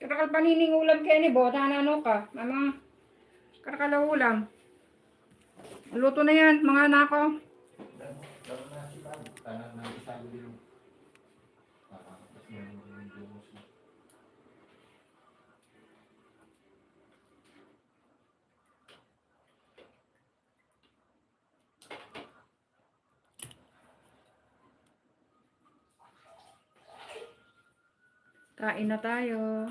Karakal panining ulam kaya ni Bota na ano ka. Mama, karakal na ulam. Luto na yan, mga anak ko. Kain na tayo.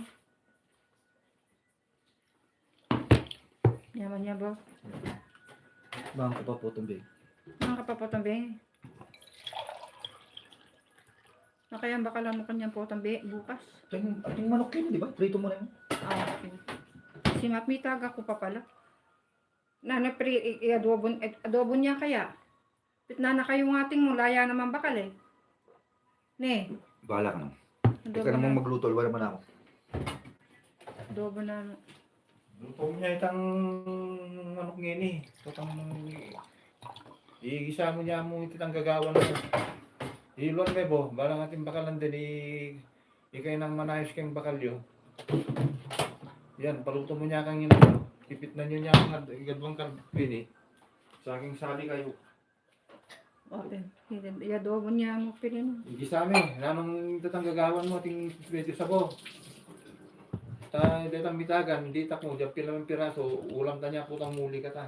Yaman niya ba? Bang ko pa po tumbi. Mga kapapatambi. Nakayang bakalan mo kanyang potambi bukas. Ating manok yun, di ba? Prito mo na yun. Ah, okay. Si Mapmitag ako pa pala. Adobo niya kaya. Pitna na kayo ng ating mulaya naman bakal eh. Ne. Bahala ka naman. Adobo Ikaw namang na. magluto, wala man ako. Adobo na. Luto niya itang manok ngayon eh. Itang igisa mo niya mo itang gagawa na. Iluan may bo, balang ating bakalan din ikay nang manayos kang bakalyo. Yan, paluto mo niya kang ina. Ipit na niyo niya ang gadwang karbin eh. Sa aking sali kayo. Okay. Adobo niya mo pilin. Igisa mo eh. Nanong itang gagawan mo ating pwede sa bo. Detang bitagan, hindi tak mo, diyan pilang piraso, ulam ta niya putang muli ka ta.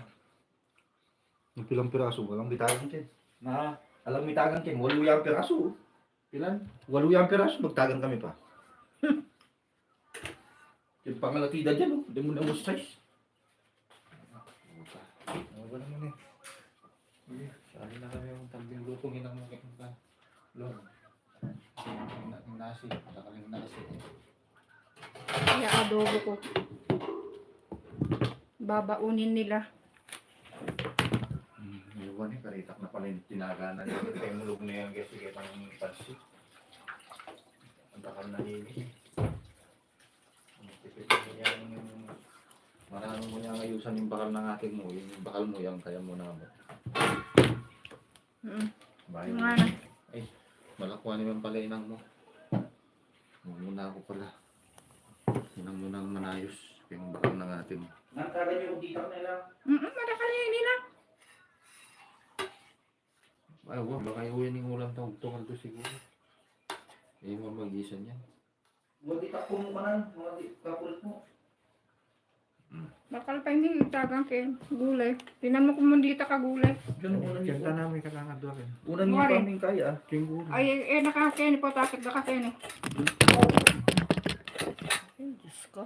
Yung pilang piraso, walang bitagan kin. Na, alam bitagan kin, 8 yung piraso. Pilan? 8 yung piraso, magtagan kami pa. Yung pangalatida dyan, oh. Hindi mo na mo size. Ano ba naman eh? Sige, sali na kami yung tagbing lutong hinang mo kita. Lord. Yung nasi, matakaling nasi. Kaya adobo ko. Babaunin nila. Iwan eh, karitak na pala yung tinaganan yung temulog na yan kasi kaya pang pansi. Ang takal na nini. Tipid mo yan yung marami mo niya ngayusan yung bakal ng ating mo, yung bakal mo yan kaya mo na mo. Bahay mo. Mga na. Ay, malakwa naman pala inang mo. Muna ako pala. Inang mo nang manayos yung bakal ng ating. Natagan yung dito nila. Madakalin nila. Ay, wag, baka iuwi ng ulam tawag tukal to siguro. Eh, mamagisan yan. Mga dita po mo ka na, mga dita kapulit mo. Bakal pa hindi tagang kin. Gulay. Tinan mo kung mundita ka gulay. Diyan mo na Kanta namin kakakadwa rin. Una niyo Mare. kaming kaya. Kinguro. Ay, nakakin po. Takit nakakin eh. Ay, Diyos ko.